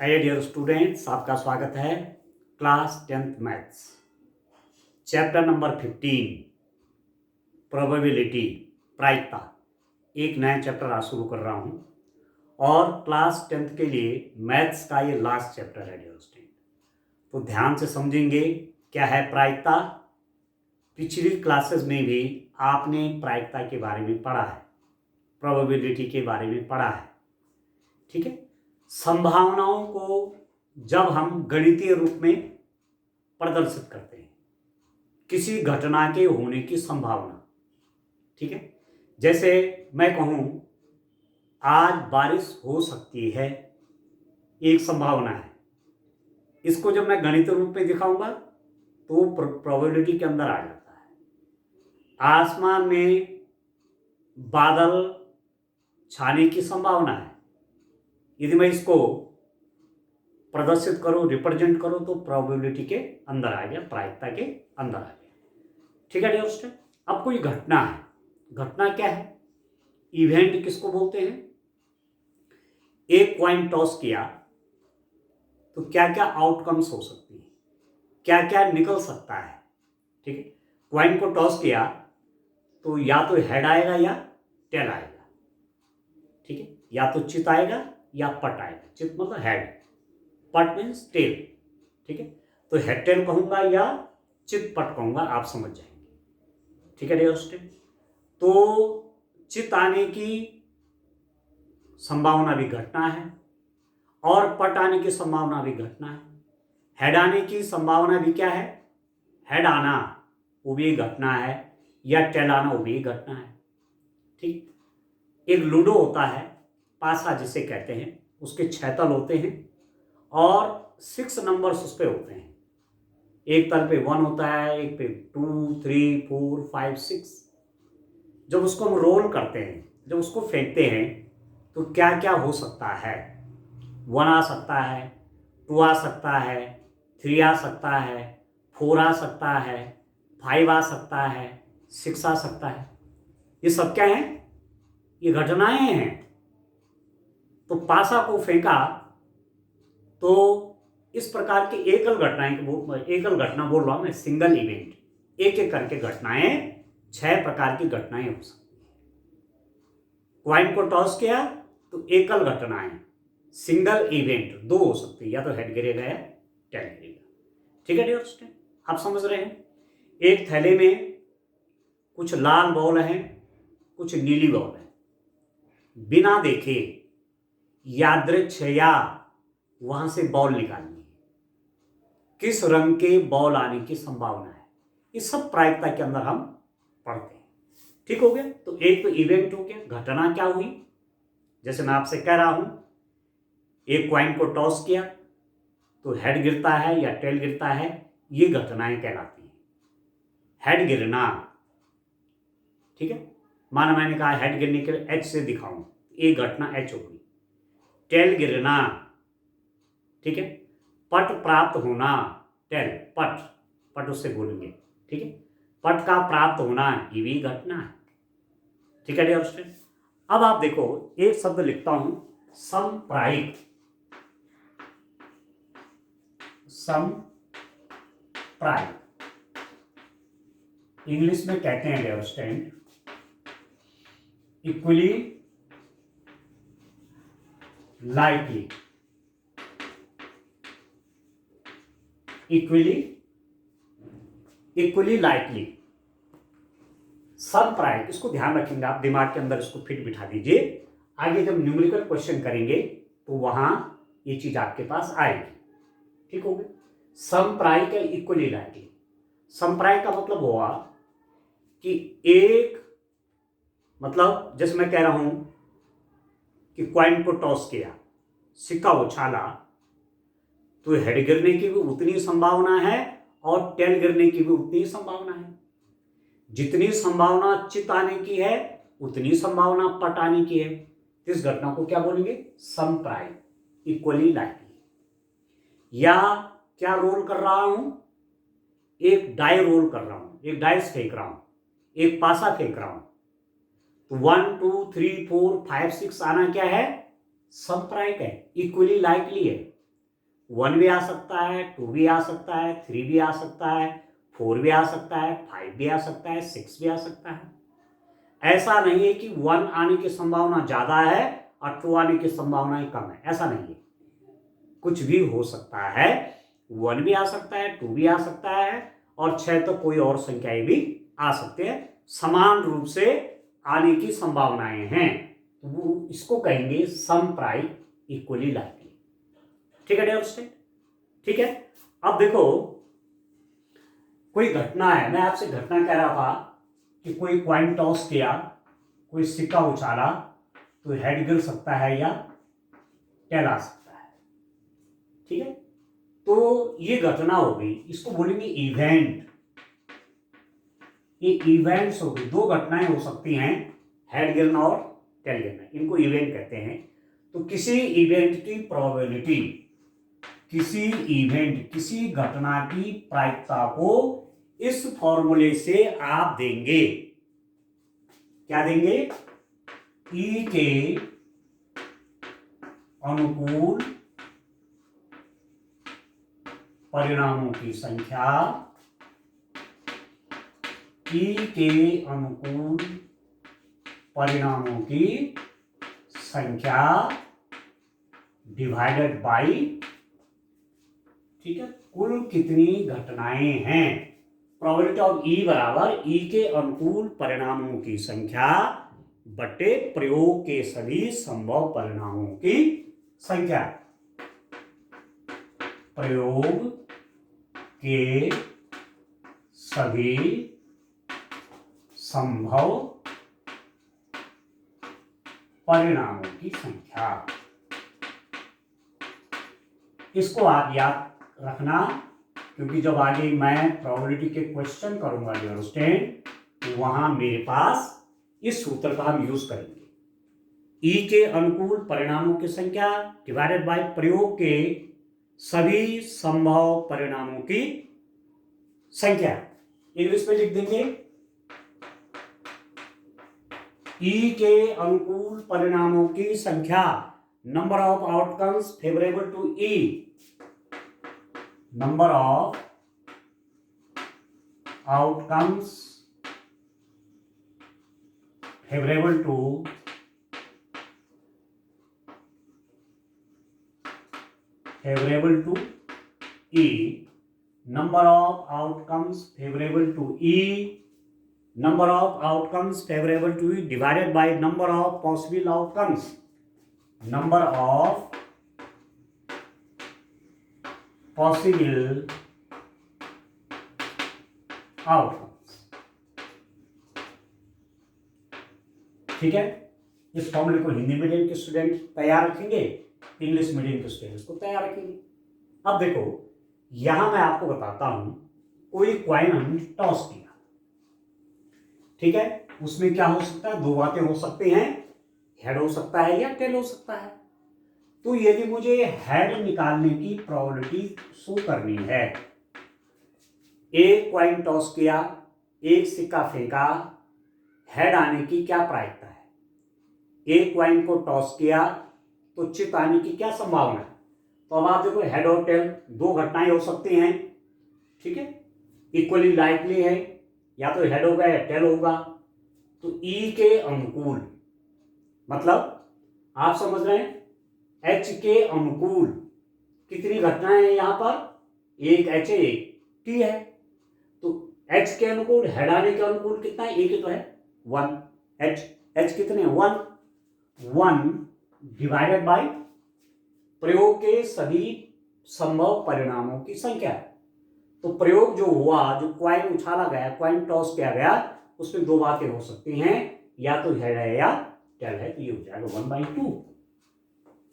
Dear students, आपका स्वागत है class 10th maths chapter number 15 probability प्रायिकता। एक नया चैप्टर आज शुरू कर रहा हूं और क्लास 10th के लिए मैथ्स का ये लास्ट चैप्टर है डियर स्टूडेंट। तो ध्यान से समझेंगे क्या है प्रायिकता। पिछली क्लासेस में भी आपने प्रायिकता के बारे में पढ़ा है, प्रोबेबिलिटी के बारे में पढ़ा है, ठीक है। संभावनाओं को जब हम गणितीय रूप में प्रदर्शित करते हैं, किसी घटना के होने की संभावना, ठीक है। जैसे मैं कहूं आज बारिश हो सकती है, एक संभावना है। इसको जब मैं गणितीय रूप में दिखाऊंगा तो प्रोबेबिलिटी के अंदर आ जाता है। आसमान में बादल छाने की संभावना है, यदि मैं इसको प्रदर्शित करूं, रिप्रेजेंट करूं तो प्रोबेबिलिटी के अंदर आ गया, प्रायिकता के अंदर आ गया, ठीक है डियर स्टूडेंट। अब कोई घटना है, घटना क्या है, इवेंट किसको बोलते हैं। एक कॉइन टॉस किया तो क्या क्या आउटकम्स हो सकती है, क्या क्या निकल सकता है, ठीक है। कॉइन को टॉस किया तो या तो हेड आएगा या टेल आएगा, ठीक है। या तो चित आएगा या पट आएगा। चित मतलब हेड, पट मीन्स टेल, ठीक है। तो हेड टेल कहूंगा या चित पट कहूंगा, आप समझ जाएंगे, ठीक है डियर स्टूडेंट। तो चित आने की संभावना भी घटना है और पट आने की संभावना भी घटना है। हेड आने की संभावना भी क्या है, हेड आना वो भी घटना है, या टेल आना वो भी घटना है, ठीक। एक लूडो होता है, पासा जिसे कहते हैं, उसके 6 तल होते हैं और 6 नंबर्स उस पे होते हैं। एक तल पे 1 होता है, एक पे 2, 3, 4, 5, 6। जब उसको हम रोल करते हैं, जब उसको फेंकते हैं तो क्या क्या हो सकता है। 1 आ सकता है, 2 आ सकता है, 3 आ सकता है, 4 आ सकता है, 5 आ सकता है, 6 आ सकता है। ये सब क्या है, ये घटनाएं हैं। तो पासा को फेंका तो इस प्रकार की एकल घटना बोल रहा हूं मैं, सिंगल इवेंट, एक एक करके घटनाएं, 6 प्रकार की घटनाएं हो सकती है। क्वाइन को टॉस किया तो एकल घटनाएं, सिंगल इवेंट 2 हो सकती है, या तो हेड गिरेगा या टेल गिरेगा, ठीक है डियर स्टूडेंट। आप समझ रहे हैं। एक थैले में कुछ लाल बॉल है, कुछ नीली बॉल है। बिना देखे यादृच्छया वहां से बॉल निकालनी है, किस रंग के बॉल आने की संभावना है। ये सब प्रायिकता के अंदर हम पढ़ते हैं, ठीक हो गया। तो एक तो इवेंट हो गया, घटना क्या हुई। जैसे मैं आपसे कह रहा हूं, एक क्वाइन को टॉस किया तो हेड गिरता है या टेल गिरता है, ये घटनाएं कहलाती हैं। हेड गिरना, ठीक है। माना मैंने कहा हेड गिरने के लिए एच से दिखाऊं, एक घटना एच होगी। टेल गिरना, ठीक है। पट प्राप्त होना, टेल पट, पट उससे बोलेंगे, ठीक है। पट का प्राप्त होना ये भी घटना है, ठीक है डियर स्टूडेंट। अब आप देखो, एक शब्द लिखता हूं, समप्रायिक। समप्रायिक इंग्लिश में कहते हैं dear student equally likely. Equally likely, समप्रायिक। इसको ध्यान रखेंगे आप, दिमाग के अंदर इसको फिट बिठा दीजिए। आगे जब न्यूमेरिकल क्वेश्चन करेंगे तो वहां ये चीज आपके पास आएगी, ठीक हो गया। समप्रायिक है, इक्वली लाइकली। समप्रायिक का मतलब हुआ कि एक, मतलब जैसे मैं कह रहा हूं कि कॉइन को टॉस किया, सिक्का उछाला, तो हेड गिरने की भी उतनी संभावना है और टेल गिरने की भी उतनी संभावना है। जितनी संभावना चित आने की है उतनी संभावना पट आने की है। इस घटना को क्या बोलेंगे, समप्रायिक, इक्वली लाइकली। या क्या रोल कर रहा हूं, एक डाई रोल कर रहा हूं, एक डाइस फेंक रहा हूं, एक पासा फेंक रहा हूं, तो 1, 2, 3, 4, 5, 6 आना क्या है, समप्रायिक है, इक्वली लाइकली है। 1 भी आ सकता है, 2 भी आ सकता है, 3 भी आ सकता है, 4 भी आ सकता है, 5 भी आ सकता है, 6 भी आ सकता है। ऐसा नहीं है कि 1 आने की संभावना ज्यादा है और 2 आने की संभावना कम है, ऐसा नहीं है। कुछ भी हो सकता है, 1 भी आ सकता है, 2 भी आ सकता है और 6 तो कोई और संख्याएं भी आ सकते हैं, समान रूप से आने की संभावनाएं हैं। तो वो इसको कहेंगे सम प्राइम इक्वली लाइकली। ठीक है डियर स्टूडेंट, ठीक है। अब देखो, कोई घटना है, मैं आपसे घटना कह रहा था कि कोई कॉइन टॉस किया, कोई सिक्का उछाला, तो हेड गिर सकता है या टेल आ सकता है। ठीक है, तो ये घटना हो गई, इसको बोलेंगे इवेंट। ये इवेंट्स हो गई, दो घटनाएं हो सकती हैं, हेड गिरना और टेल गिरना, इनको इवेंट कहते हैं। तो किसी इवेंट की प्रोबेबिलिटी, किसी घटना की प्रायिकता को इस फॉर्मूले से आप देंगे, क्या देंगे? ई के अनुकूल परिणामों की संख्या, ई के अनुकूल परिणामों की संख्या डिवाइडेड बाई, ठीक है, कुल कितनी घटनाएं हैं। प्रोबेबिलिटी ऑफ ई बराबर ई के अनुकूल परिणामों की संख्या बटे प्रयोग के सभी संभव परिणामों की संख्या। प्रयोग के सभी संभव परिणामों की संख्या। इसको आप याद रखना, क्योंकि जब आगे मैं प्रोबेबिलिटी के क्वेश्चन करूंगा डियर स्टूडेंट, तो वहां मेरे पास इस सूत्र का हम यूज करेंगे। ई के अनुकूल परिणामों की संख्या डिवाइडेड बाय प्रयोग के सभी संभव परिणामों की संख्या। इंग्लिश में लिख देंगे, ई के अनुकूल परिणामों की संख्या, number of outcomes favourable to E, number of outcomes favourable to E, number of outcomes favorable to E, number of outcomes favorable to E divided by number of possible outcomes, number of possible outcomes। ठीक है, इस फॉर्मूले को Hindi medium के student तैयार रखेंगे, English medium के students को तैयार रखेंगे। अब देखो, यहां मैं आपको बताता हूं, कोई क्वाइन हमने टॉस किया, ठीक है, उसमें क्या हो सकता है, दो बातें हो सकती हैं, हेड हो सकता है या टेल हो सकता है। तो यदि मुझे हेड निकालने की प्रोबेबिलिटी शो करनी है, एक क्वाइन टॉस किया, एक सिक्का फेंका, हेड आने की क्या प्रायिकता है, एक क्वाइन को टॉस किया तो चिप आने की क्या संभावना है। तो अब आप देखो, हेड और टेल दो घटनाएं हो सकती हैं, ठीक है, इक्वली लाइकली है, या तो हेड होगा या टेल होगा। तो ई के अनुकूल मतलब आप समझ रहे हैं, एच के अनुकूल कितनी घटनाएं हैं यहां पर, एक एच है एक टी है। तो एच के अनुकूल, हेड आने के अनुकूल कितना है, एक ही तो है, 1। एच कितने, 1 डिवाइडेड बाय प्रयोग के सभी संभव परिणामों की संख्या। तो प्रयोग जो हुआ, जो क्वाइन उछाला गया, क्वाइन टॉस किया गया, उसमें दो बातें हो सकती हैं, या तो हेड है या टेल है, तो ये हो जाएगा 1/2।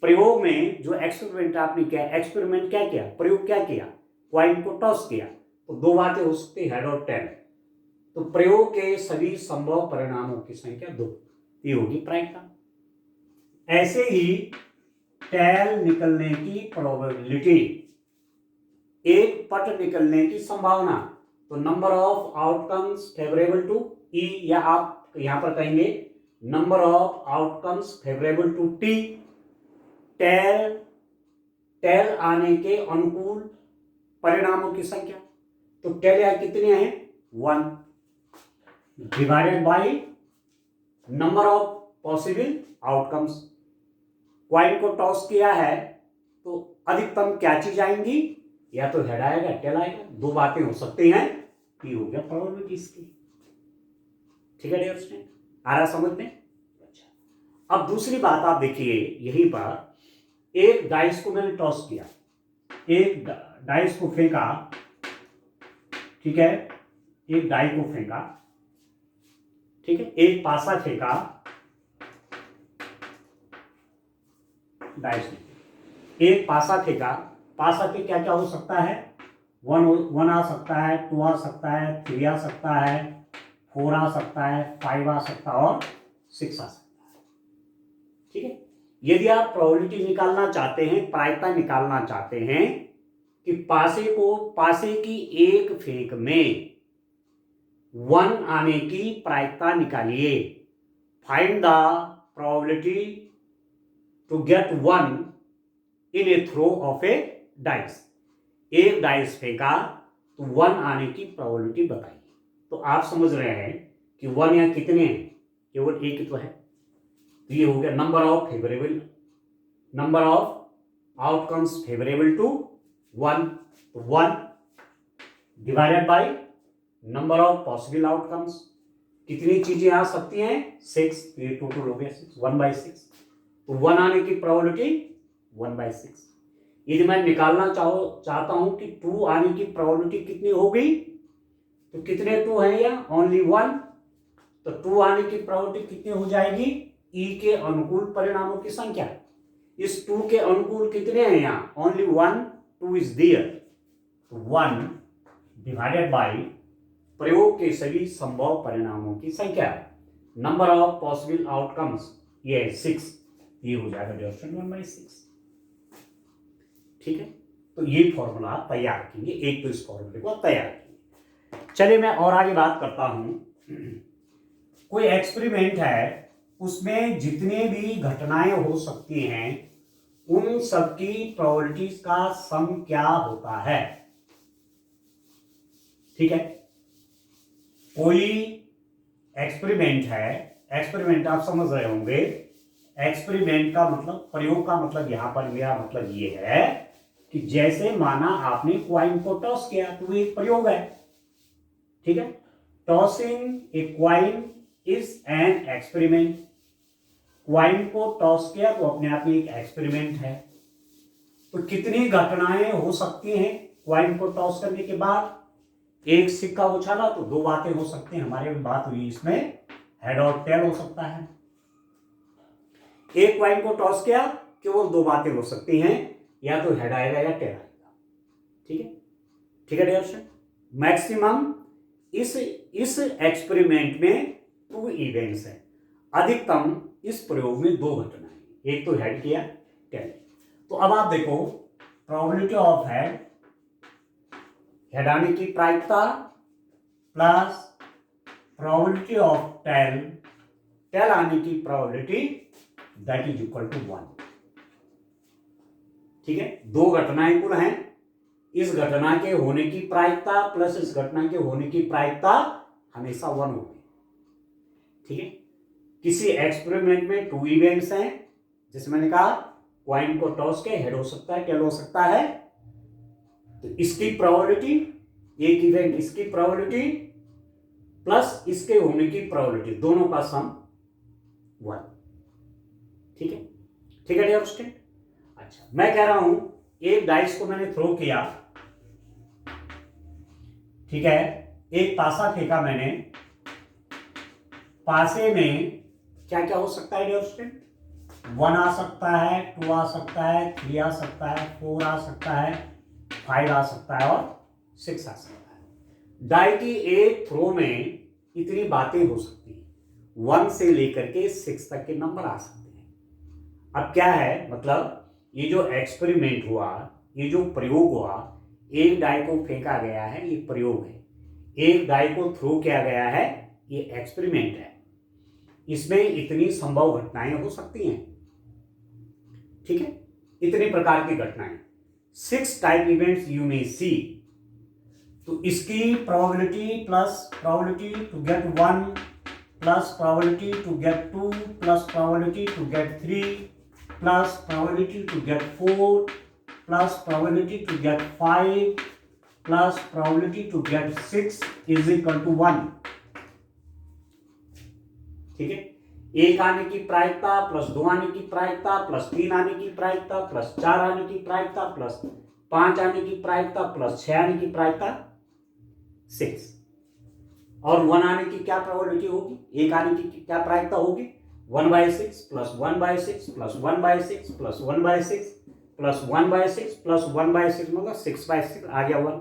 प्रयोग में जो एक्सपेरिमेंट आपने किया, एक्सपेरिमेंट क्या किया, प्रयोग क्या किया, क्वाइन को टॉस किया, तो दो बातें हो सकती है, हेड और टेल। तो प्रयोग के सभी संभव परिणामों की संख्या 2, ये होगी प्रायिकता। ऐसे ही टेल निकलने की प्रोबेबिलिटी, एक पट निकलने की संभावना, तो number of outcomes favourable to E, या आप यहां पर कहेंगे number of outcomes favourable to T, tail tail आने के अनुकूल परिणामों की संख्या। तो टेल यहाँ कितने हैं 1 divided by number of possible outcomes. Coin को टॉस किया है तो अधिकतम क्या चीज आएंगी, या तो हेड आएगा टेल आएगा, दो बातें हो सकती हैं। पी हो गया प्रोबेबिलिटीज की। ठीक है डियर स्टूडेंट, आ रहा समझ में। अच्छा, अब दूसरी बात आप देखिए, यहीं पर एक डाइस को मैंने टॉस किया, एक डाइस को फेंका, ठीक है, एक डाई को फेंका, ठीक है, एक पासा फेंका, डाइस ने एक पासा फेंका। पासा पे क्या क्या हो सकता है, 1 आ सकता है, 2 आ सकता है, 3 आ सकता है, 4 आ सकता है, 5 आ सकता है और 6 आ सकता है। ठीक है, यदि आप प्रोबेबिलिटी निकालना चाहते हैं, प्रायिकता निकालना चाहते हैं कि पासे की एक फेंक में 1 आने की प्रायिकता निकालिए। Find the probability to get 1 in a throw of a dice. एक डाइस फेंका तो 1 आने की प्रोबेबिलिटी बताइए। तो आप समझ रहे हैं कि 1 यहाँ कितने हैं, केवल एक ही तो है। तो ये हो गया number of outcomes favourable to 1। तो 1 divided by number of possible outcomes. कितनी चीजें आ सकती हैं 6, तो ये टोटल हो गया 6, 1/6। तो 1 आने की प्रोबेबिलिटी 1/6। यदि मैं निकालना चाहता हूं कि 2 आने की प्रोबेबिलिटी कितनी हो गई, तो कितने 2 हैं या ओनली 1। तो 2 आने की प्रोबेबिलिटी कितनी हो जाएगी, ई के अनुकूल परिणामों की संख्या। इस 2 के अनुकूल कितने हैं यहाँ, ओनली 1, 2 इज देयर। तो 1 डिवाइडेड बाय प्रयोग के सभी संभव परिणामों की संख्या, नंबर ऑफ पॉसिबल आउटकम्स, ये है 6। ये हो जाएगा डिविजन 1/6। ठीक है, तो ये फॉर्मूला तैयार कीजिए, एक तो इस फॉर्मूले को तैयार कीजिए। चलिए मैं और आगे बात करता हूं। कोई एक्सपेरिमेंट है, उसमें जितने भी घटनाएं हो सकती हैं उन सबकी प्रोबेबिलिटीज का सम क्या होता है। ठीक है, कोई एक्सपेरिमेंट है, एक्सपेरिमेंट आप समझ रहे होंगे, एक्सपेरिमेंट का मतलब, प्रयोग का मतलब, यहां पर मेरा मतलब ये है कि जैसे माना आपने क्वाइन को टॉस किया तो एक प्रयोग है। ठीक है, tossing a coin is an experiment. Coin को टॉस किया तो अपने आप में एक एक्सपेरिमेंट है। तो कितनी घटनाएं हो सकती हैं क्वाइन को टॉस करने के बाद। एक सिक्का उछाला तो दो बातें हो सकती हैं, हमारे में बात हुई इसमें हेड और टेल हो सकता है। एक क्वाइन को टॉस किया केवल दो बातें हो सकती हैं, या तो हेड आएगा या टेल आएगा। ठीक है, ठीक है डियर स्टूडेंट, मैक्सिमम इस एक्सपेरिमेंट में 2 इवेंट्स हैं। अधिकतम इस प्रयोग में 2 घटनाएं, एक तो हेड किया टेल। तो अब आप देखो, प्रोबेबिलिटी ऑफ हेड आने की प्रायिकता प्लस प्रोबेबिलिटी ऑफ टेल आने की probability, that is equal to 1। ठीक है, 2 घटनाएं कुल हैं, इस घटना के होने की प्रायिकता प्लस इस घटना के होने की प्रायिकता हमेशा 1 होगी। ठीक है, किसी एक्सपेरिमेंट में 2 इवेंट्स हैं, जिसमें मैंने कहा क्वाइन को टॉस के हेड हो सकता है टेल हो सकता है, तो इसकी प्रोबेबिलिटी, एक इवेंट इसकी प्रोबेबिलिटी प्लस इसके होने की प्रोबेबिलिटी, दोनों का सम 1। ठीक है, ठीक है डियर स्टूडेंट। अच्छा, मैं कह रहा हूं एक डाइस को मैंने थ्रो किया, ठीक है, एक पासा फेंका मैंने, पासे में क्या क्या हो सकता है डियर स्टूडेंट, 1 आ सकता है, 2 आ सकता है, 3 आ सकता है, 4 आ सकता है, 5 आ सकता है और 6 आ सकता है। डाई की एक थ्रो में इतनी बातें हो सकती हैं, 1 से लेकर के 6 तक के नंबर आ सकते हैं। अब क्या है, मतलब ये जो एक्सपेरिमेंट हुआ, ये जो प्रयोग हुआ, एक डाई को फेंका गया है, ये प्रयोग है, एक डाई को थ्रो किया गया है, ये एक्सपेरिमेंट है। इसमें इतनी संभव घटनाएं हो सकती हैं। ठीक है, इतने प्रकार की घटनाएं, 6 type events you may see. तो इसकी probability plus probability to get 1 plus probability to get 2 plus probability to get 3 plus probability to get 4 plus probability to get 5 plus probability to get 6 is equal to 1। ठीक है, 1 आने की प्रायिकता plus 2 आने की प्रायिकता प्लस 3 आने की प्रायिकता प्लस 4 आने की प्रायिकता प्लस 5 आने की प्रायिकता प्लस 6 आने की प्रायिकता 6। और 1 आने की क्या प्रोबेबिलिटी होगी, 1 आने की क्या प्रायिकता होगी, 1/6 plus 1/6 plus 1/6 plus 1/6 plus 1/6 plus 1/6 मतलब 6/6 आ गया 1।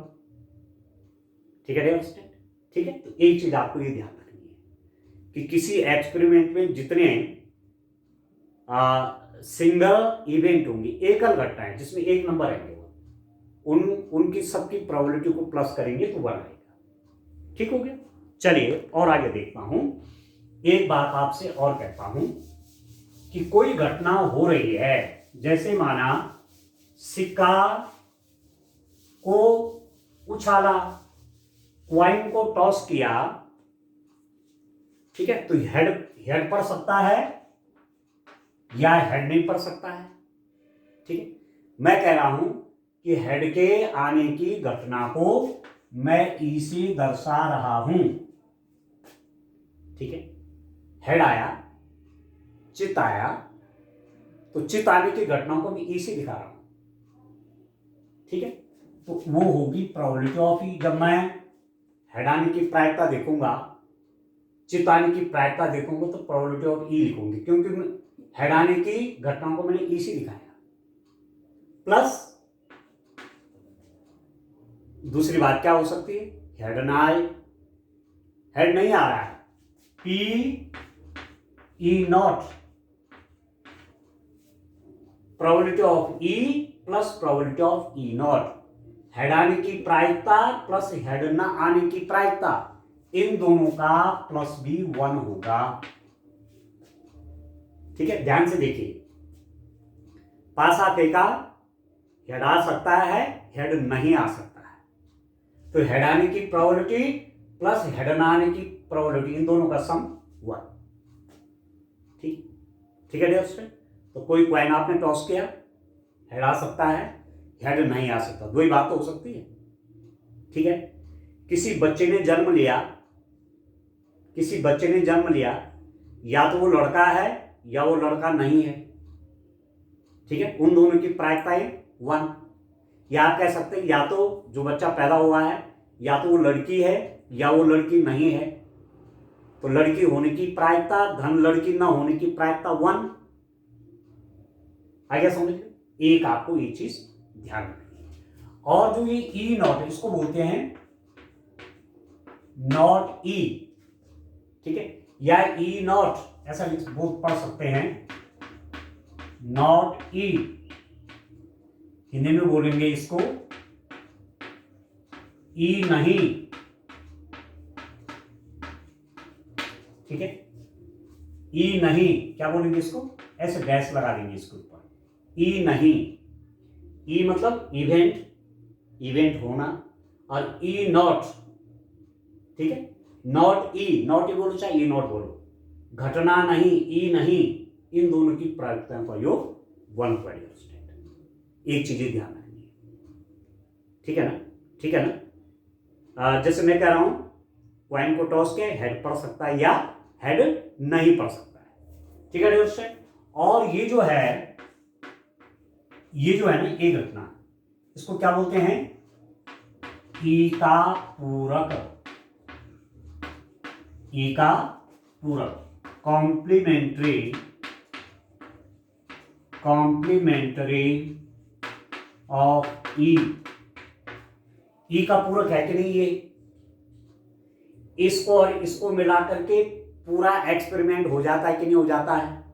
ठीक है, ठीक है। तो एक चीज आपको ये ध्यान रखनी है कि किसी एक्सपेरिमेंट में जितने सिंगल इवेंट होंगे, एकल घटनाएं जिसमें एक नंबर आएंगे, उनकी सबकी प्रोबेबिलिटी को प्लस करेंगे तो 1 आएगा। ठीक हो गया। चलिए और आगे देखता हूं। एक बात आपसे और कहता हूं कि कोई घटना हो रही है, जैसे माना सिक्का को उछाला, क्वाइन को टॉस किया, ठीक है, तो हेड पड़ सकता है या हेड नहीं पड़ सकता है। ठीक है, मैं कह रहा हूं कि हेड के आने की घटना को मैं ई से दर्शा रहा हूं। ठीक है, हेड आया, चित आया, तो चित आने की घटना को मैं ई से दिखा रहा हूं। ठीक है, तो वो होगी प्रोबेबिलिटी ऑफ ई। जब मैं हेड आने की प्रायिकता देखूंगा, चित आने की प्रायिकता देखूंगा, तो प्रोबेबिलिटी ऑफ ई लिखूंगी, क्योंकि हेड आने की घटना को मैंने ई से दिखाया। प्लस दूसरी बात क्या हो सकती है, हेड ना आए, हेड नहीं आ रहा है, P E not, probability of E plus probability of E not. Head आने की प्रायिकता प्लस हेड ना आने की प्रायिकता, इन दोनों का प्लस भी 1 होगा। ठीक है, ध्यान से देखिए, पासा फेंका, हेड आ सकता है, हेड नहीं आ सकता है, तो हेड आने की प्रोबेबिलिटी प्लस हेड ना आने की प्रोबेबिलिटी, इन दोनों का सम 1। ठीक है दोस्तों। तो कोई क्वाइन आपने टॉस किया, हेड आ सकता है, हेड नहीं आ सकता, दो ही बात तो हो सकती है। ठीक है, किसी बच्चे ने जन्म लिया, या तो वो लड़का है या वो लड़का नहीं है। ठीक है, उन दोनों की प्रायिकताएं 1। या आप कह सकते हैं या तो जो बच्चा पैदा हुआ है या तो वो लड़की है या वो लड़की नहीं है, तो लड़की होने की प्रायिकता धन लड़की ना होने की प्रायिकता 1। आगे समझ लो, एक आपको ये चीज ध्यान रखनी है। और जो ये ई नॉट है, इसको बोलते हैं नॉट ई। ठीक है, या ई नॉट ऐसा बोल पढ़ सकते हैं, नॉट ई, हिंदी में बोलेंगे इसको ई नहीं। ठीक है, ई नहीं क्या बोलेंगे इसको, ऐसे डैश लगा देंगे इसके ऊपर, ई नहीं। ई मतलब इवेंट होना, और ई नॉट, ठीक है, नॉट ई बोलो चाहे ई नॉट बोलो, घटना नहीं, ई नहीं, इन दोनों की प्रायिकताओं का योग 1 पर। एक चीज ध्यान रखनी है। ठीक है ना। जैसे मैं कह रहा हूं, क्वाइन को टॉस के हेड पड़ सकता है या हेड नहीं पड़ सकता है। ठीक है दोस्तों। और ये जो है ना, ये घटना, इसको क्या बोलते हैं, ई का पूरक, कॉम्प्लीमेंट्री ऑफ ई का पूरक है कि नहीं ये, इसको और इसको मिला करके पूरा एक्सपेरिमेंट हो जाता है कि नहीं हो जाता है।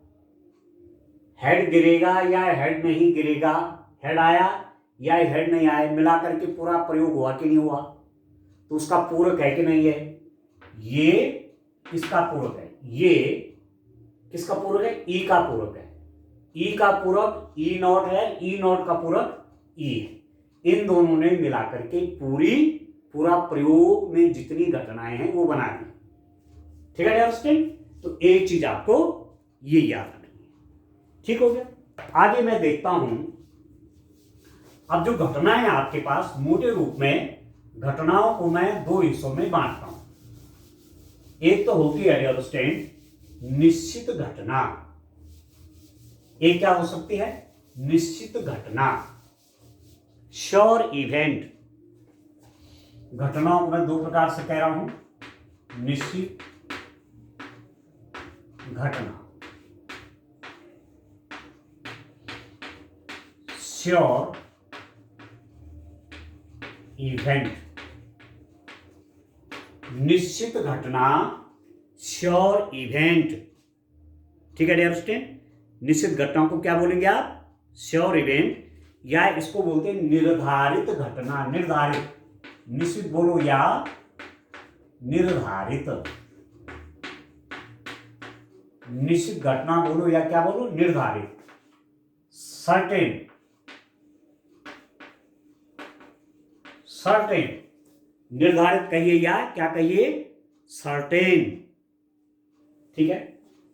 हेड गिरेगा या हेड नहीं गिरेगा, हेड आया या हेड नहीं आया, मिला करके पूरा प्रयोग हुआ कि नहीं हुआ, तो उसका पूरक है कि नहीं है, ये इसका पूरक है, ये किसका पूरक है, ई का पूरक है। ई का पूरक ई नॉट है, ई नॉट का पूरक ई है। इन दोनों ने मिलाकर के पूरा प्रयोग में जितनी घटनाएं हैं वो बना दी। ठीक है अंडरस्टैंड। तो एक चीज आपको ये याद रखनी है। ठीक हो गया। आगे मैं देखता हूं, अब जो घटनाएं आपके पास मोटे रूप में, घटनाओं को मैं दो हिस्सों में बांटता हूं। एक तो होती है अंडरस्टैंड निश्चित घटना। एक क्या हो सकती है? निश्चित घटना, श्योर इवेंट। घटनाओं को मैं दो प्रकार से कह रहा हूं, निश्चित घटना, श्योर इवेंट। निश्चित घटना, श्योर इवेंट। ठीक है अंडरस्टैंड। निश्चित घटनाओं को क्या बोलेंगे आप? श्योर इवेंट, या इसको बोलते हैं निर्धारित घटना। निर्धारित, निश्चित बोलो या निर्धारित। निश्चित घटना बोलो या क्या बोलो? निर्धारित। Certain, certain. निर्धारित कहिए या क्या कहिए? सर्टेन। ठीक है।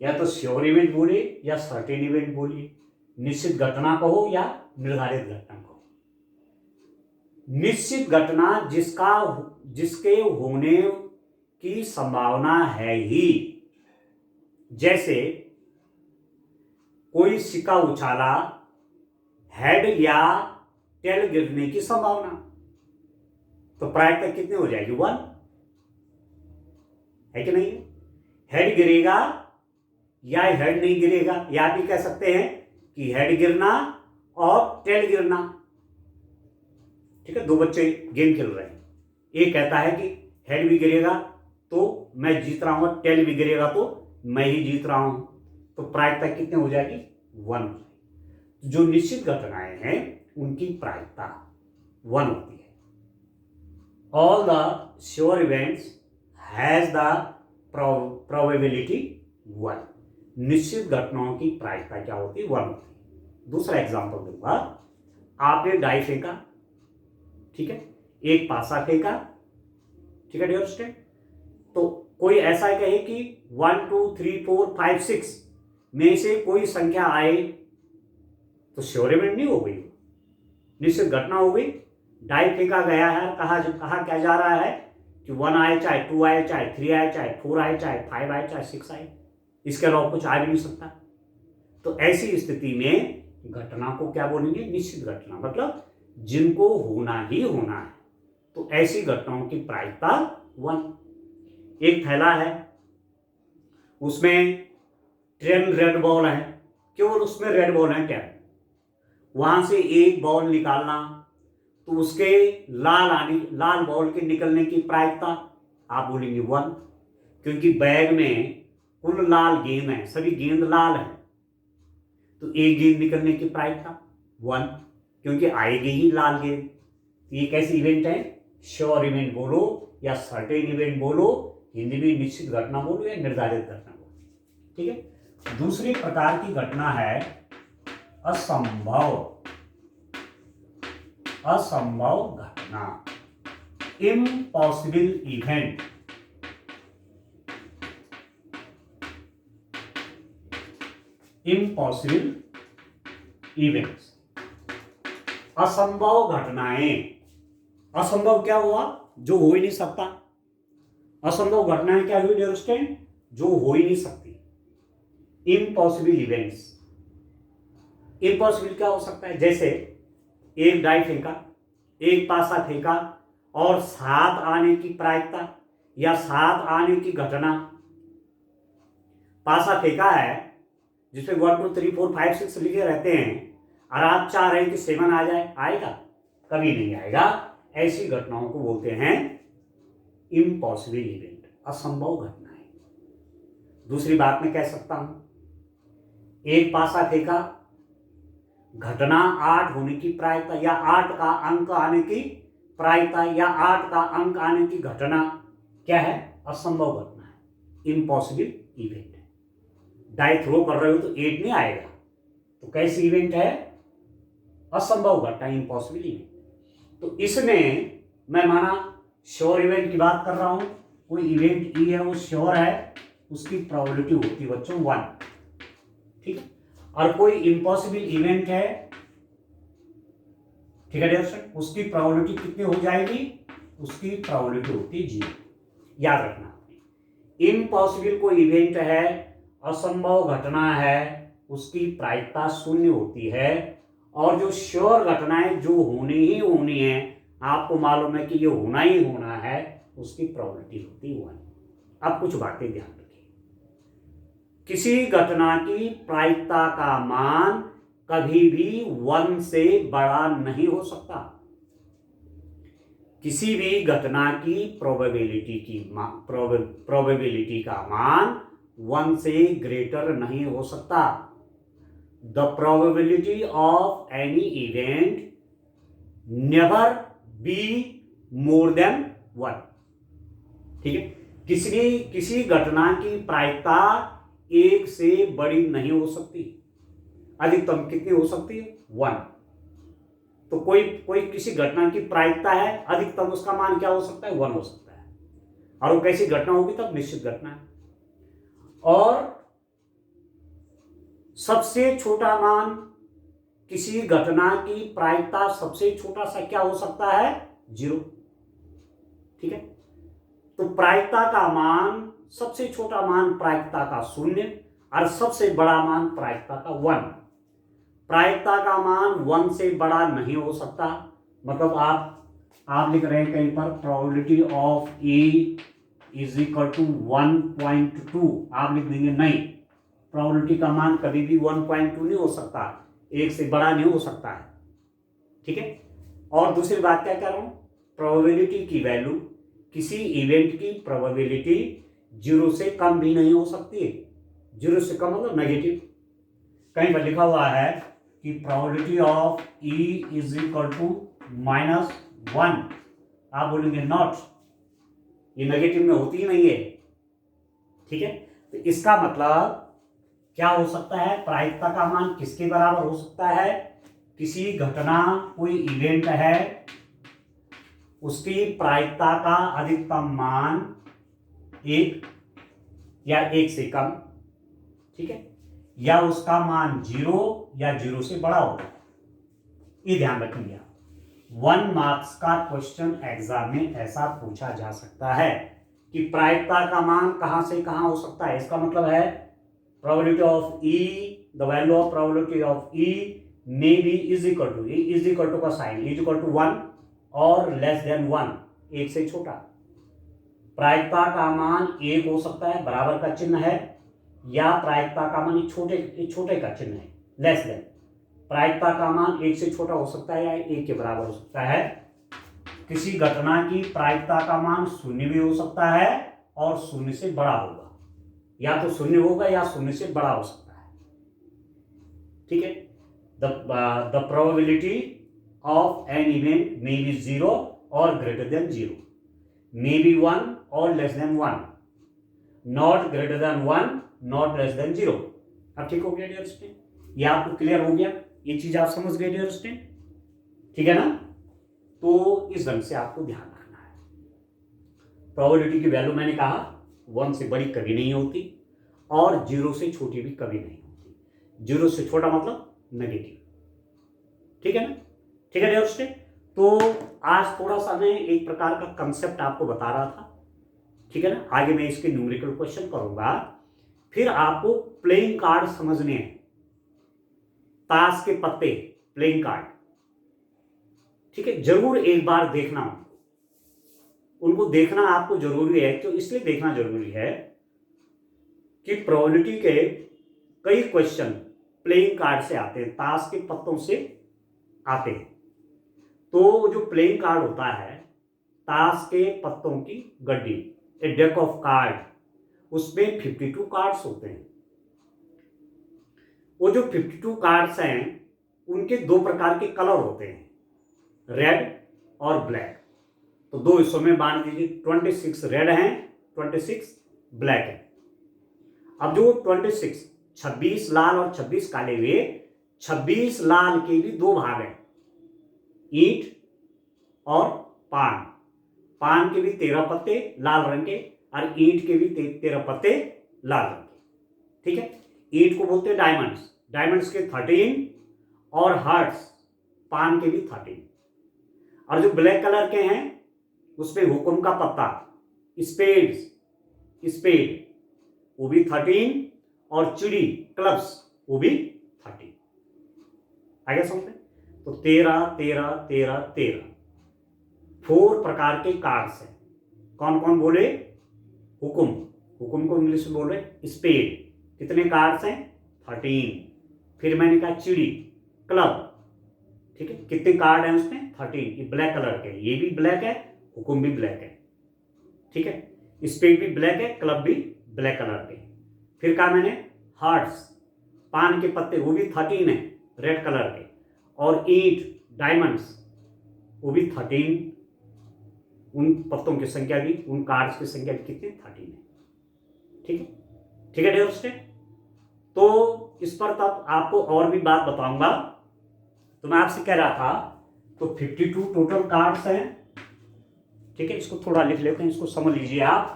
या तो श्योर इवेंट बोलिए या सर्टेन इवेंट बोलिए। निश्चित घटना कहो या निर्धारित घटना कहो। निश्चित घटना जिसके होने की संभावना है ही। जैसे कोई सिक्का उछाला, हेड या टेल गिरने की संभावना, तो प्रायिकता कितनी हो जाएगी? 1 है कि नहीं? हेड गिरेगा या हेड नहीं गिरेगा, या भी कह सकते हैं कि हेड गिरना और टेल गिरना। ठीक है। दो बच्चे गेम खेल रहे हैं, एक कहता है कि हेड भी गिरेगा तो मैं जीत रहा हूं, टेल भी गिरेगा तो मैं ही जीत रहा हूं, तो प्रायिकता कितनी हो जाएगी? 1। जो निश्चित घटनाएं हैं उनकी प्रायिकता 1 होती है। All the sure events has the probability 1। निश्चित घटनाओं की प्रायिकता क्या होती है? 1 होती है। दूसरा एग्जांपल दूंगा। आपने डाई फेंका, ठीक है, एक पासा फेंका, ठीक है डियर। तो कोई ऐसा कहे कि 1 2 3 4 5 6 में से कोई संख्या आए तो श्योर इवेंट नहीं हो गई, निश्चित घटना हो गई। डाई फेंका गया है, कहा क्या जा रहा है कि 1 आए, चाहे 2 आए, चाहे 3 आए, चाहे 4 आए, चाहे 5 आए, चाहे 6 आए, इसके अलावा कुछ आ भी नहीं सकता। तो ऐसी स्थिति में घटना को क्या बोलेंगे? निश्चित घटना, मतलब जिनको होना ही होना है। तो ऐसी घटनाओं की प्रायिकता 1। एक थैला है, उसमें 10 रेड बॉल है, केवल उसमें रेड बॉल है 10। वहां से एक बॉल निकालना, तो उसके लाल बॉल के निकलने की प्रायिकता आप बोलेंगे 1, क्योंकि बैग में कुल लाल गेंद है, सभी गेंद लाल है, तो एक गेंद निकलने की प्रायिकता 1, क्योंकि आएगी ही लाल गेंद। ये कैसी इवेंट है? श्योर इवेंट बोलो या सर्टेन इवेंट बोलो, हिंदी में निश्चित घटना बोलो या निर्धारित घटना बोलो। ठीक है। दूसरी प्रकार की घटना है असंभव घटना, इम्पॉसिबल इवेंट। इम्पॉसिबल इवेंट्स, असंभव घटनाएं। असंभव क्या हुआ? जो हो ही नहीं सकता। असंभव घटनाएं क्या हुई डियर स्टूडेंट? जो हो ही नहीं सकती। Impossible events. इम्पॉसिबल क्या हो सकता है? जैसे एक डाई फेंका, एक पासा फेंका और 7 आने की प्रायिकता या 7 आने की घटना। पासा फेंका है जिसमें 1 2 3 4 5 6 लिखे रहते हैं, और आप चाह रहे हैं कि 7 आ जाए, आएगा? कभी नहीं आएगा। ऐसी घटनाओं को बोलते हैं इम्पॉसिबल इवेंट, असंभव घटनाएं। दूसरी बात मैं कह सकता हूं, एक पासा फेंका, घटना 8 होने की प्रायिकता या 8 का अंक आने की प्रायिकता या 8 का अंक आने की घटना क्या है? असंभव घटना है, इम्पॉसिबल इवेंट है। डाई थ्रो कर रहे हो तो 8 नहीं आएगा, तो कैसी इवेंट है? असंभव घटना, इम्पॉसिबल इवेंट। तो इसमें मैं माना श्योर इवेंट की बात कर रहा हूं, कोई इवेंट ई है वो श्योर है, उसकी प्रोबेबिलिटी होती है बच्चों 1, ठीक है। और कोई इम्पॉसिबल इवेंट है, ठीक है डियर, उसकी प्रोबेबिलिटी कितनी हो जाएगी, उसकी प्रोबेबिलिटी होती है 0। याद रखना, इम्पॉसिबल कोई इवेंट है, असंभव घटना है, उसकी प्रायिकता 0 होती है। और जो श्योर घटनाएं जो होनी ही होनी है, आपको मालूम है कि ये होना ही होना है, उसकी प्रोबेबिलिटी होती है 1। अब कुछ बातें ध्यान रखिए, किसी घटना की प्रायिकता का मान कभी भी 1 से बड़ा नहीं हो सकता। किसी भी घटना की प्रोबेबिलिटी का मान 1 से ग्रेटर नहीं हो सकता। The probability of any event never be more than 1, ठीक है। किसी घटना की प्रायिकता 1 से बड़ी नहीं हो सकती। अधिकतम कितनी हो सकती है, 1। तो कोई किसी घटना की प्रायिकता है, अधिकतम उसका मान क्या हो सकता है, 1 हो सकता है। और वो कैसी घटना होगी, तब निश्चित घटना है। और सबसे छोटा मान, किसी घटना की प्रायिकता सबसे छोटा सा क्या हो सकता है, 0, ठीक है। तो प्रायिकता का मान, सबसे छोटा मान प्रायिकता का 0 और सबसे बड़ा मान प्रायिकता का 1। प्रायिकता का मान 1 से बड़ा नहीं हो सकता। मतलब आप लिख रहे हैं कहीं पर probability of A is equal to 1.2, आप लिख देंगे नहीं, प्रोबेबिलिटी का मान कभी भी 1.2 नहीं हो सकता, 1 से बड़ा नहीं हो सकता है, ठीक है। और दूसरी बात क्या कह रहा हूं, प्रोबेबिलिटी की वैल्यू, किसी इवेंट की प्रोबेबिलिटी 0 से कम भी नहीं हो सकती है। 0 से कम मतलब नेगेटिव। कहीं पर लिखा हुआ है कि probability of E is equal to -1, आप बोलेंगे नॉट, ये नेगेटिव में होती ही नहीं है, ठीक है। तो इसका मतलब क्या हो सकता है, प्रायिकता का मान किसके बराबर हो सकता है, किसी घटना, कोई इवेंट है, उसकी प्रायिकता का अधिकतम मान 1 या 1 से कम, ठीक है, या उसका मान 0 या 0 से बड़ा होगा। ये ध्यान रखेंगे आप। 1 मार्क्स का क्वेश्चन एग्जाम में ऐसा पूछा जा सकता है कि प्रायिकता का मान कहां से कहां हो सकता है। इसका मतलब है probability of E, the value of probability of E may be is equal to, E is equal to का साइन is equal to 1 और लेस देन 1, 1 से छोटा। प्रायिकता का मान 1 हो सकता है, बराबर का चिन्ह है, या प्रायिकता का मान छोटे का चिन्ह है, लेस देन। प्रायिकता का मान 1 से छोटा हो सकता है या 1 के बराबर हो सकता है। किसी घटना की प्रायिकता का मान 0 भी हो सकता है और 0 से बड़ा होगा, या तो 0 होगा या 0 से बड़ा हो सकता है, ठीक है। The probability of an event may be 0 और ग्रेटर देन 0, मे बी 1 और less than 1, not greater than 1, not less than 0। अब ठीक हो गया डियर स्टूडेंट, ये आपको क्लियर हो गया, ये चीज आप समझ गए डियर स्टूडेंट, ठीक है ना। तो इस ढंग से आपको ध्यान रखना है। प्रोबेबिलिटी की वैल्यू मैंने कहा 1 से बड़ी कभी नहीं होती और 0 से छोटी भी कभी नहीं होती। 0 से छोटा मतलब नेगेटिव, ठीक है ना, ठीक है डियर स्टूडेंट। तो आज थोड़ा सा मैं एक प्रकार का कंसेप्ट आपको बता रहा था, ठीक है ना। आगे मैं इसके न्यूमेरिकल क्वेश्चन करूंगा, फिर आपको प्लेइंग कार्ड समझने हैं, ताश के पत्ते, प्लेइंग कार्ड, ठीक है। जरूर एक बार देखना, उनको देखना आपको जरूरी है। क्यों इसलिए देखना जरूरी है कि प्रोबेबिलिटी के कई क्वेश्चन प्लेइंग कार्ड से आते हैं, ताश के पत्तों से आते हैं। तो जो प्लेइंग कार्ड होता है, ताश के पत्तों की गड्डी, ए डेक ऑफ कार्ड, उसमें 52 कार्ड्स होते हैं। वो जो 52 कार्ड्स हैं, उनके 2 प्रकार के कलर होते हैं, रेड और ब्लैक। तो 2 हिस्सों में बांट दीजिए, 26 रेड हैं, 26 ब्लैक है। अब जो 26 लाल और 26 काले हुए, 26 लाल के भी 2 भाग हैं, ईंट और पान, पान के भी 13 पत्ते लाल रंग के, और ईंट के भी 13 पत्ते लाल रंग के। ठीक है, ईंट को बोलते हैं डायमंड्स, डायमंड्स के 13 और हार्ट्स पान के भी 13। और जो ब्लैक कलर के हैं उसमें हुक्म का पत्ता, स्पेड्स, स्पेड, वो भी 13, और चिड़ी, क्लब्स, वो भी 13। आगे समझते हैं। तो 13 13 13 13 4 प्रकार के कार्ड्स हैं। कौन कौन बोले? हुक्म, हुक्म को इंग्लिश में बोल रहे स्पेड। कितने कार्ड्स हैं? 13। फिर मैंने कहा चिड़ी, क्लब, ठीक है, कितने कार्ड हैं उसमें? 13। ये ब्लैक कलर के, ये भी ब्लैक है, हुक्म भी ब्लैक है। ठीक है, स्पेड भी ब्लैक है, क्लब भी ब्लैक कलर के। फिर कहा मैंने हार्ट्स, पान के पत्ते, वो भी 13 है, रेड कलर के। और ईंट, डायमंड्स, वो भी 13। उन पत्तों की संख्या भी, उन कार्ड्स की संख्या भी कितने? 13 है। ठीक है, ठीक है डियर स्टूडेंट। तो इस पर तब आपको और भी बात बताऊंगा। तो मैं आपसे कह रहा था, तो 52 टोटल कार्ड्स हैं। ठीक है, इसको थोड़ा लिख लेते हैं, इसको समझ लीजिए आप।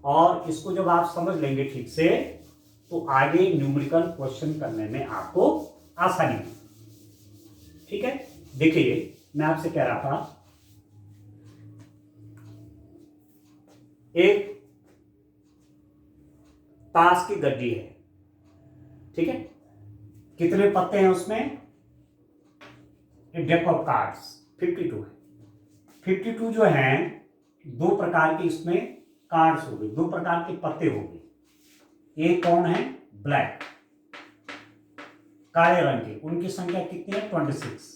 और इसको जब आप समझ लेंगे ठीक से, तो आगे न्यूमेरिकल क्वेश्चन करने में आपको आसानी होगी। ठीक है, देखिए मैं आपसे कह रहा था, एक ताश की गड्डी है। ठीक है, कितने पत्ते हैं उसमें? डेक ऑफ कार्ड्स 52 है। 52 जो हैं, दो प्रकार के इसमें कार्ड्स हो गए, दो प्रकार के पत्ते हो गए। एक कौन है? ब्लैक, काले रंग के, उनकी संख्या कितनी है? 26।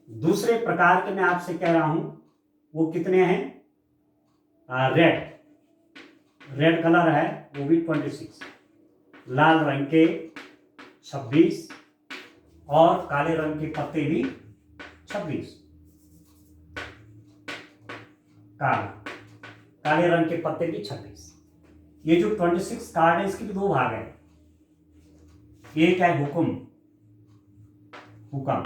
दूसरे प्रकार के मैं आपसे कह रहा हूं, वो कितने हैं? रेड, रेड कलर है, वो भी 26। लाल रंग के 26, और काले रंग के पत्ते भी 26। काले रंग के पत्ते भी 26। ये जो 26 कार्ड है, इसके भी दो भाग हैं। एक है हुक्म, हुक्म,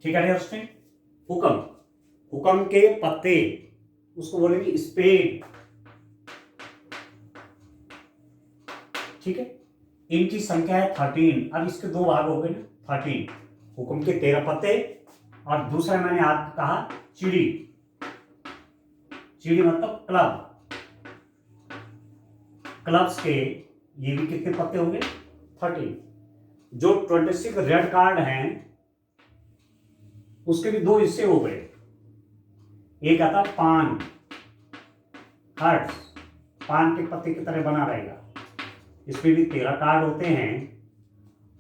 ठीक है दोस्तों, हुक्म, हुक्म के पत्ते, उसको बोलेंगे स्पेड। ठीक है, इनकी संख्या है 13। अब इसके दो भाग हो गए ना, 13, हुक्म के 13 पत्ते, और दूसरा मैंने आपको कहा चिड़ी, चिड़ी मतलब क्लब, क्लब्स के ये भी कितने पत्ते होंगे? 13। जो 26 रेड कार्ड हैं, उसके भी दो हिस्से हो गए। एक आता पान, हार्ट्स, पान के पत्ते की तरह बना रहेगा, इसमें भी 13 कार्ड होते हैं।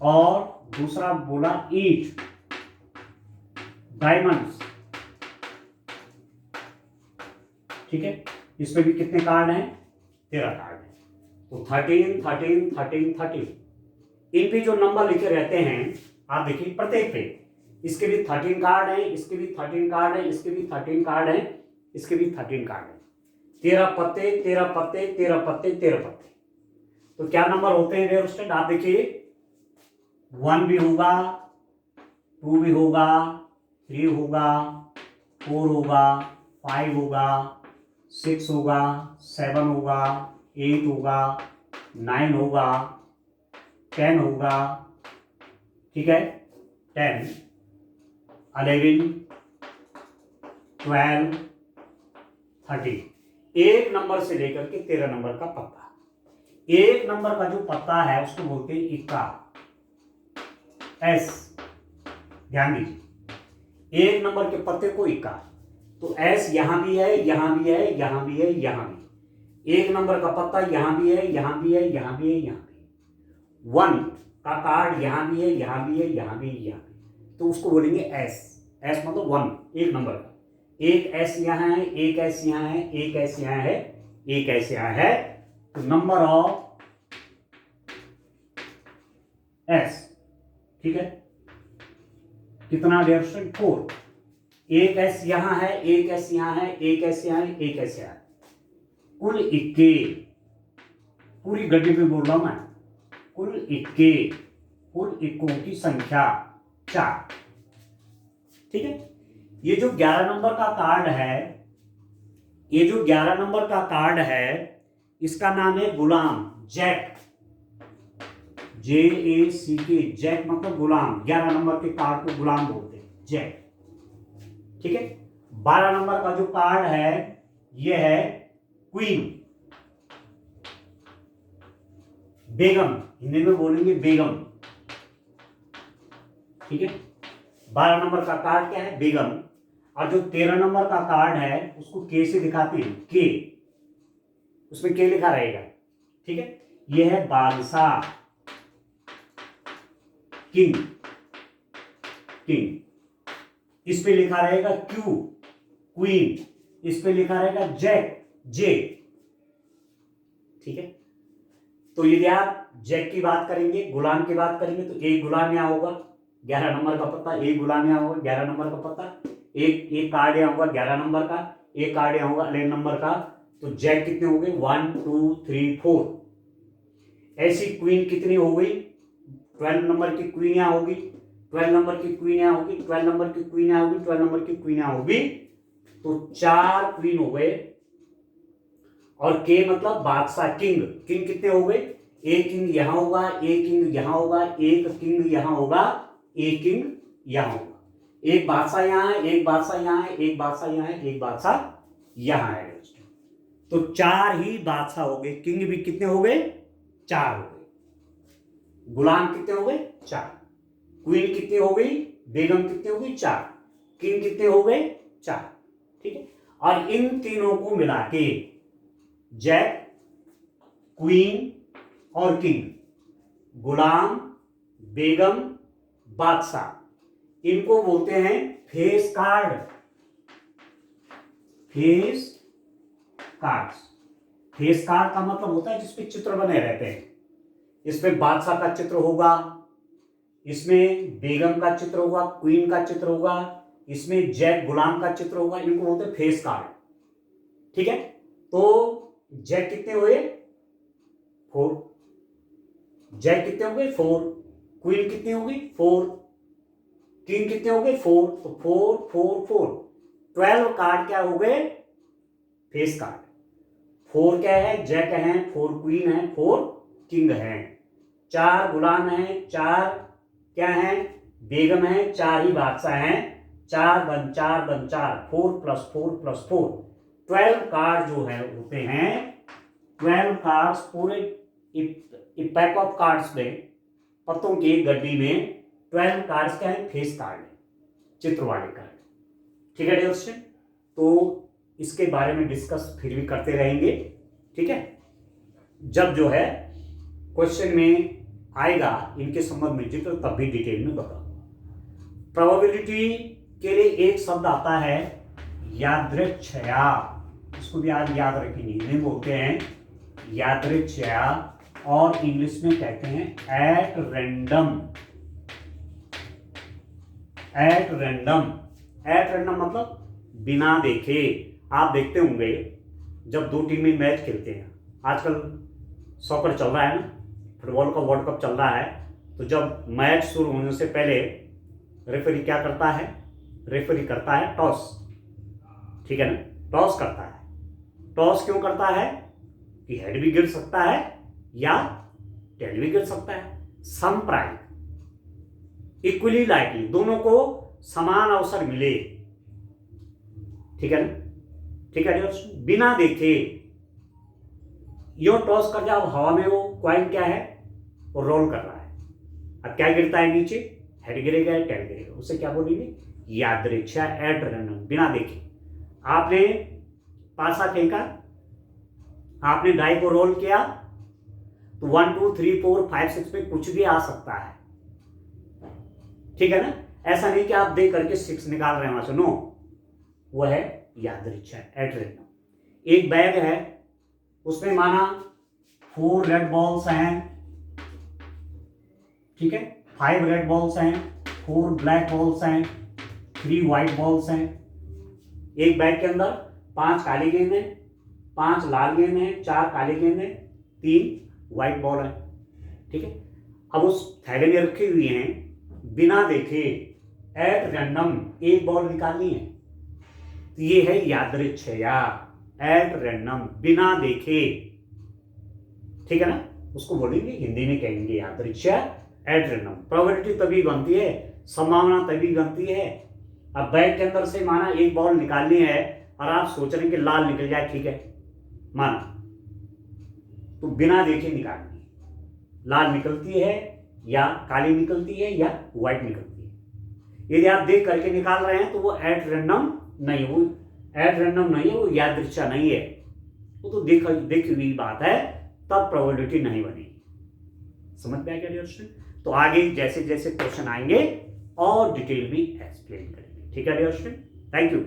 और दूसरा बोला ईंट, डायमंड्स, ठीक है, इसमें भी कितने कार्ड हैं? 13 कार्ड हैं। तो 13 13 13 13। इन पे जो नंबर लिखे रहते हैं, आप देखिए प्रत्येक पे, इसके भी 13 कार्ड हैं, इसके भी 13 कार्ड हैं, इसके भी 13 कार्ड हैं, इसके भी 13 कार्ड हैं। 13 पत्ते 13 पत्ते 13 पत्ते 13 पत्ते। तो क्या नंबर होते हैं डियर स्टूडेंट? आप देखिए, 1 भी होगा, 2 भी होगा, 3 होगा, 4 होगा, 5 होगा, 6 होगा, 7 होगा, 8 होगा, 9 होगा, 10 होगा। ठीक है, 10, 11, 12, 13। एक नंबर से लेकर के 13 नंबर का पत्ता। एक नंबर का जो पत्ता है उसको बोलते हैं इक्का, एस, ध्यान दीजिए, एक नंबर के पत्ते को इक्का। तो एस यहां भी है, यहां भी है, यहां भी है, यहां भी। एक नंबर का पत्ता यहां भी है, यहां भी है, यहां भी है, यहां भी। 1 का कार्ड यहां भी है, यहां भी है, यहां भी, यहां भी। तो उसको बोलेंगे एस। एस मतलब 1, एक नंबर का। एक एस यहां है, एक एस यहां है, एक एस यहां है, एक एस यहां है। तो नंबर ऑफ एस, ठीक है, कितना डियर स्टूडेंट? 4। एक एस यहां है, एक एस यहां है, एक एस यहां है, एक एस यहां है। कुल 21, पूरी गड्डी पे बोल रहा हूं मैं, कुल 21, कुल इक्कों की संख्या 4। ठीक है, ये जो 11 नंबर का कार्ड है, ये जो 11 नंबर का कार्ड है, इसका नाम है गुलाम, जैक, JACK, जैक मतलब गुलाम। 11 नंबर के कार्ड को गुलाम बोलते हैं, जैक। ठीक है। 12 नंबर का जो कार्ड है ये है क्वीन, बेगम, हिंदी में बोलेंगे बेगम। ठीक है। 12 नंबर का कार्ड क्या है, बेगम। और जो 13 नंबर का कार्ड है उसको के से दिखाते हैं, के, उसमें के लिखा रहेगा। ठीक है। यह है बादशाह, किंग, किंग। इस पे लिखा रहेगा क्यू, क्वीन। इस पे लिखा रहेगा जैक, जे। ठीक है। तो यदि आप जैक की बात करेंगे, गुलाम की बात करेंगे, तो एक गुलाम यहां होगा, 11 नंबर का पत्ता, एक गुलाम यहां होगा, 11 नंबर का पत्ता, एक कार्ड यहां होगा 11 नंबर का, एक कार्ड यहां होगा 11 नंबर का। तो जैक कितने हो गए, 1 2 3 4। ऐसी क्वीन कितनी हो गई, 12 नंबर की क्वीन यहां होगी, 12 नंबर की क्वीन यहां होगी, 12 नंबर की क्वीन यहां होगी, 12 नंबर की क्वीन यहां होगी। तो 4 क्वीन हो गए। और के मतलब बादशाह, किंग, किंग कितने हो गए, एक किंग यहां होगा, एक किंग यहां होगा, एक किंग यहां होगा, एक किंग यहां होगा। एक बादशाह यहां है, एक बादशाह यहां है, एक बादशाह यहां है, एक बादशाह यहां है। तो 4 ही बादशाह हो गए। किंग भी कितने हो गए, 4 हो गए। गुलाम कितने हो गए, 4। क्वीन कितनी हो गई, बेगम कितनी हो गई, 4। किंग कितने हो गए, 4। ठीक है। और इन तीनों को मिला के जैक, क्वीन और किंग, गुलाम, बेगम, बादशाह, इनको बोलते हैं face card, face cards. Face card का मतलब होता है जिसपे चित्र बने रहते हैं। इसमें बादशाह का चित्र होगा, इसमें बेगम का चित्र होगा, क्वीन का चित्र होगा, इसमें जैक गुलाम का चित्र होगा। इनको बोलते हैं फेस कार्ड। ठीक है। तो जैक कितने हुए, 4। जैक कितने हो गए, 4। क्वीन कितनी हो गई, 4। किंग कितने हो गए, 4। तो 4 4 4, 12 कार्ड क्या हो गए, फेस कार्ड। 4 क्या है, जैक है, 4 क्वीन है, 4 किंग है, 4 गुलाम है, 4 क्या है, बेगम है, 4 ही बादशाह हैं। 4 बन 4 बन 4, 4 + 4 + 4, 12 कार्ड जो है होते हैं। 12 कार्ड्स पूरे पैक ऑफ कार्ड्स में, पत्तों की एक गड्डी में 12 कार्ड्स क्या है, फेस कार्ड है, चित्र वाले कार्ड। ठीक है दोस्तों। तो इसके बारे में डिस्कस फिर भी करते रहेंगे। ठीक है। जब जो है क्वेश्चन में आएगा इनके संबंध में जिक्र, तब भी डिटेल में बताऊंगा। प्रोबेबिलिटी के लिए एक शब्द आता है यादृच्छया, इसको भी आज याद रखेंगे। हिंदी में बोलते हैं यादृच्छया और इंग्लिश में कहते हैं at random. At random, at random मतलब बिना देखे। आप देखते होंगे जब दो टीमें मैच खेलते हैं, आजकल सॉकर चल रहा है ना, फुटबॉल का वर्ल्ड कप चल रहा है, तो जब मैच शुरू होने से पहले रेफरी क्या करता है, रेफरी करता है टॉस। ठीक है ना, टॉस करता है। टॉस क्यों करता है, कि हेड भी गिर सकता है या टेल भी गिर सकता है। सम प्राइज, इक्वली लाइकली, दोनों को समान अवसर मिले। ठीक है ना, ठीक है। बिना देखे यो टॉस कर जाओ, हवा में वो कॉइन क्या है, वो रोल कर रहा है। अब क्या गिरता है नीचे, हेड गिरेगा या टेल गिरेगा, उसे क्या बोलेंगे, यादृच्छा, एट रैंडम, बिना देखे। आपने पासा फेंका, आपने डाई को रोल किया, तो 1 2 3 4 5 6 में कुछ भी आ सकता है। ठीक है ना, ऐसा नहीं कि आप देख करके 6 निकाल रहे हैं वहां से, नो, वो है यादृच्छा, एट रैंडम। एक बैग है, उसमें माना 4 रेड बॉल्स हैं, ठीक है, 5 रेड बॉल्स हैं, 4 ब्लैक बॉल्स हैं, 3 व्हाइट बॉल्स हैं। एक बैग के अंदर 5 काली गेंद है, 5 लाल गेंद है, 4 काली गेंद है, 3 व्हाइट बॉल है। ठीक है। अब उस थैले में रखी हुई हैं, बिना देखे एट रैंडम एक बॉल निकालनी है। तो ये है यादृच्छया, एट रैंडम, बिना देखे, ठीक है ना। उसको बोलेंगे, हिंदी में कहेंगे यादृच्छया एट रैंडम। प्रोबेबिलिटी तभी बनती है, संभावना तभी बनती है। अब बैग के अंदर से माना एक बॉल निकालनी है और आप सोच रहे हैं कि लाल निकल जाए, ठीक है, माना तो बिना देखे निकालनी है, लाल निकलती है या काली निकलती है या व्हाइट निकलती है। यदि आप देख करके निकाल रहे हैं तो वो एट रैंडम नहीं, वो एट रैंडम नहीं है, वो यादृच्छा नहीं है, वो तो देखी हुई बात है, तब प्रोबेबिलिटी नहीं बनेगी। समझ में आ गया डियर स्टूडेंट। तो आगे जैसे जैसे क्वेश्चन आएंगे और डिटेल में एक्सप्लेन करेंगे, ठीक है डियर स्टूडेंट। Thank you.